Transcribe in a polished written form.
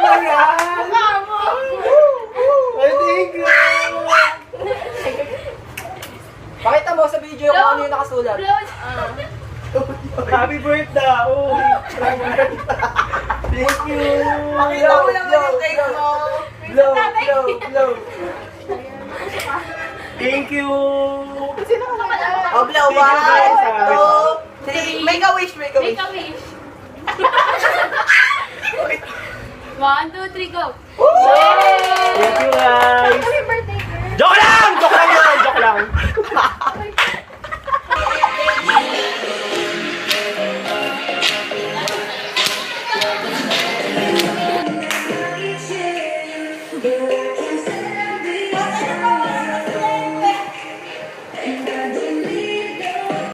mo yan! Ay, thank you! Pakita mo sa video kung ano yung nakasulat. Happy birthday! Oh, thank you! Pakita mo naman yung cake mo. Blow, blow, blow! Thank you! Oh, blow. Thank you, guys, 1, 2, 3. Make a wish, make a Make wish. a wish. 1, 2, 3, go! Thank you, guys! Happy birthday, girl! Joke lang! Joke lang